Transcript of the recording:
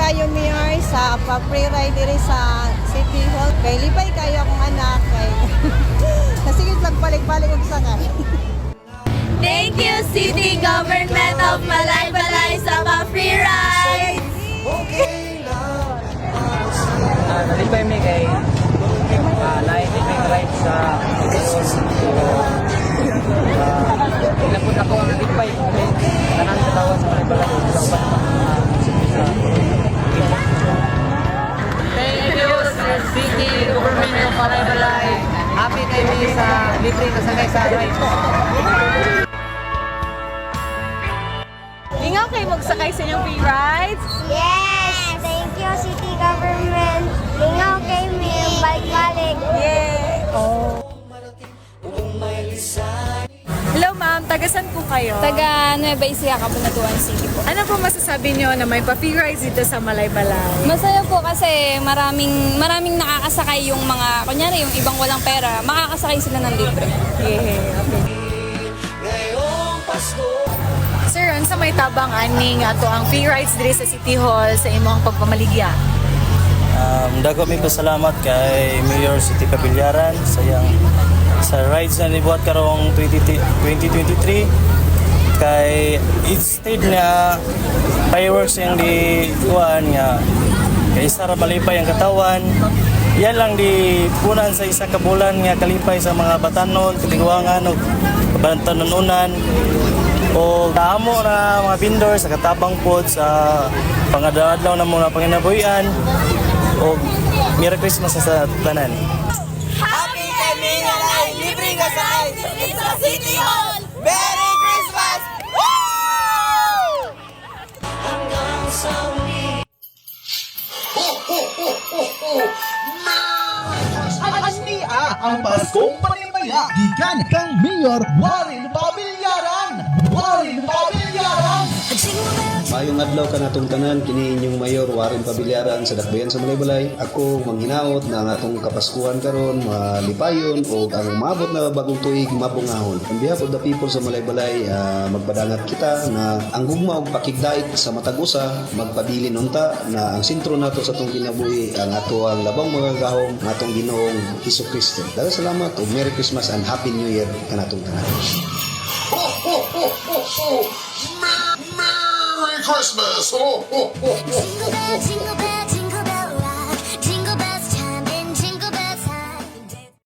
kayo Mayor sa free ride diri sa City Hall. Kay libay kayo akong anak kay. Sige pagbalik-balik og sakay. Thank you, City Government of Malaybalay sa mga free rides! Nalipay mi kay naipit may ride sa inapod ako ang nalipay tanan katawa sa Malaybalay sa uban Thank you sa City Government of Malaybalay. Happy tayo sa libre kasagay sa ride. Lingaw kayo magsakay sa inyong free rides? Yes! Thank you, City Government. Lingaw kay mi, balik-balik. Yeah! Oh. Hello ma'am, tagasan po kayo? Taga Nueva Ecija, Cabanatuan City po. Ano po masasabi nyo na may pa-free rides dito sa Malaybalay? Masaya po kasi maraming nakakasakay yung mga, kunyari yung ibang walang pera, makakasakay sila ng libre. Yeah, okay. Sir, sa may tabang aning ato ang free rides diri sa City Hall sa imong pagpamaligya? Dago mi pasalamat kay Mayor City Capillaran sa rides na nibuhat karong 2023 kay each stage nga fireworks yung di kuan nga kay Sara malipay ang katawan yan lang di punan sa isa ka bulan nga kalipay sa mga batanon, katigwangan o kabantanunan o kaamo na mga vendor sa katabang pod sa pangadadlaw na mga panginabuhian o Merry Christmas sa tanan. Happy Timing Alay! Libre nga sakay sa City Hall! Merry Christmas! Woo! Ang Paskong Panimaya gikan kang Mayor Warren Pabilyaran. Mayong adlaw ka natong tanan kini inyong Mayor Warren Pabilyaran sa Dakbayan sa Malaybalay. Ako manghinaot na ang atong kapaskuhan karon malipayon o ang maabot na bagong tuig mabungahon. On behalf of the people sa Malaybalay, magpadangat kita na ang gugma og pakigdait sa matag usa magpabilin unta na ang sentro nato sa atong kinabuhi ang ato ang labang mga gahom ng atong Ginoong Hesukristo. Daghang salamat ug Merry Christmas and Happy New Year kanatong tanan. Merry Christmas! Jingle bell, jingle